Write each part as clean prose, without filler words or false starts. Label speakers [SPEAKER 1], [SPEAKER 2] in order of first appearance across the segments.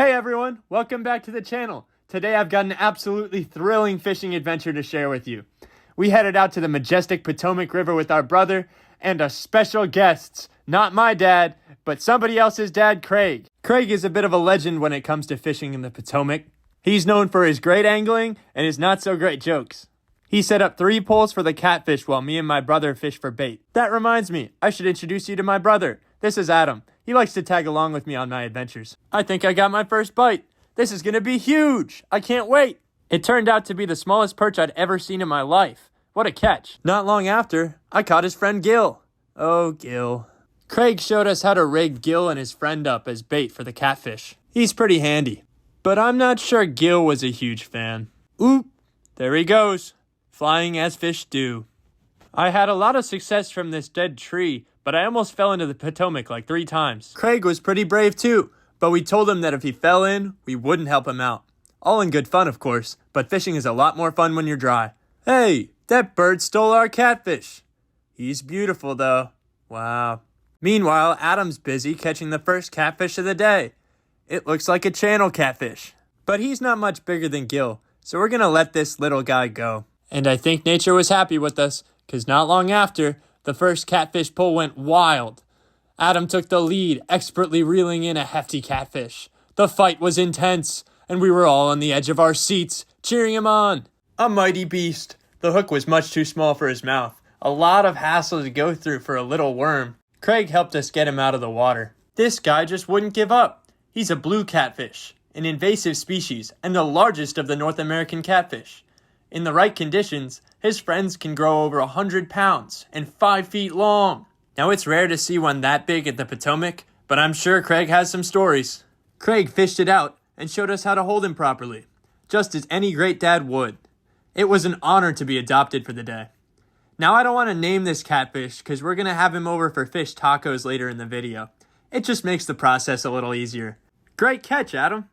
[SPEAKER 1] Hey everyone, welcome back to the channel. Today I've got an absolutely thrilling fishing adventure to share with you. We headed out to the majestic Potomac River with our brother and a special guest. Not my dad, but somebody else's dad, Craig. Craig is a bit of a legend when it comes to fishing in the Potomac. He's known for his great angling and his not so great jokes. He set up 3 poles for the catfish while me and my brother fish for bait. That reminds me, I should introduce you to my brother. This is Adam. He likes to tag along with me on my adventures. I think I got my first bite. This is gonna be huge. I can't wait. It turned out to be the smallest perch I'd ever seen in my life. What a catch. Not long after, I caught his friend Gil. Oh, Gil. Craig showed us how to rig Gil and his friend up as bait for the catfish. He's pretty handy. But I'm not sure Gil was a huge fan. Oop, there he goes. Flying as fish do. I had a lot of success from this dead tree, but I almost fell into the Potomac like 3 times. Craig was pretty brave too, but we told him that if he fell in, we wouldn't help him out. All in good fun, of course, but fishing is a lot more fun when you're dry. Hey, that bird stole our catfish. He's beautiful though. Wow. Meanwhile, Adam's busy catching the first catfish of the day. It looks like a channel catfish. But he's not much bigger than Gil, so we're gonna let this little guy go. And I think nature was happy with us, because not long after, the first catfish pull went wild. Adam took the lead, expertly reeling in a hefty catfish. The fight was intense, and we were all on the edge of our seats, cheering him on. A mighty beast. The hook was much too small for his mouth. A lot of hassle to go through for a little worm. Craig helped us get him out of the water. This guy just wouldn't give up. He's a blue catfish, an invasive species, and the largest of the North American catfish. In the right conditions, his friends can grow over 100 pounds and 5 feet long. Now it's rare to see one that big at the Potomac, but I'm sure Craig has some stories. Craig fished it out and showed us how to hold him properly, just as any great dad would. It was an honor to be adopted for the day. Now I don't want to name this catfish because we're going to have him over for fish tacos later in the video. It just makes the process a little easier. Great catch, Adam.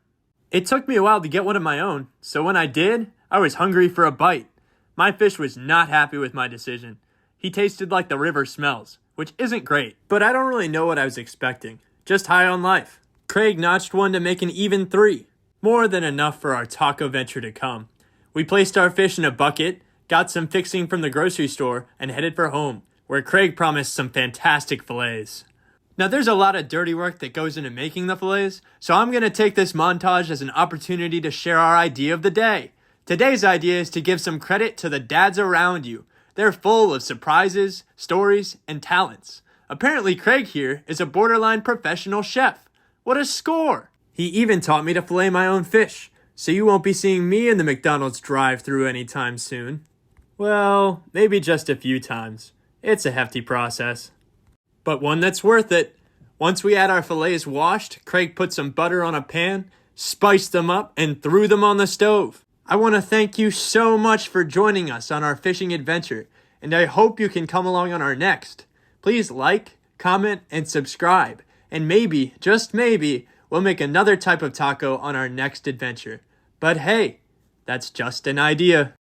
[SPEAKER 1] It took me a while to get one of my own, so when I did, I was hungry for a bite. My fish was not happy with my decision. He tasted like the river smells, which isn't great, but I don't really know what I was expecting. Just high on life. Craig notched one to make an even 3. More than enough for our taco venture to come. We placed our fish in a bucket, got some fixing from the grocery store, and headed for home, where Craig promised some fantastic fillets. Now there's a lot of dirty work that goes into making the fillets, so I'm going to take this montage as an opportunity to share our idea of the day. Today's idea is to give some credit to the dads around you. They're full of surprises, stories, and talents. Apparently Craig here is a borderline professional chef. What a score! He even taught me to fillet my own fish, so you won't be seeing me in the McDonald's drive-thru anytime soon. Well, maybe just a few times. It's a hefty process. But one that's worth it. Once we had our fillets washed, Craig put some butter on a pan, spiced them up, and threw them on the stove. I want to thank you so much for joining us on our fishing adventure, and I hope you can come along on our next. Please like, comment, and subscribe, and maybe, just maybe, we'll make another type of taco on our next adventure. But hey, that's just an idea.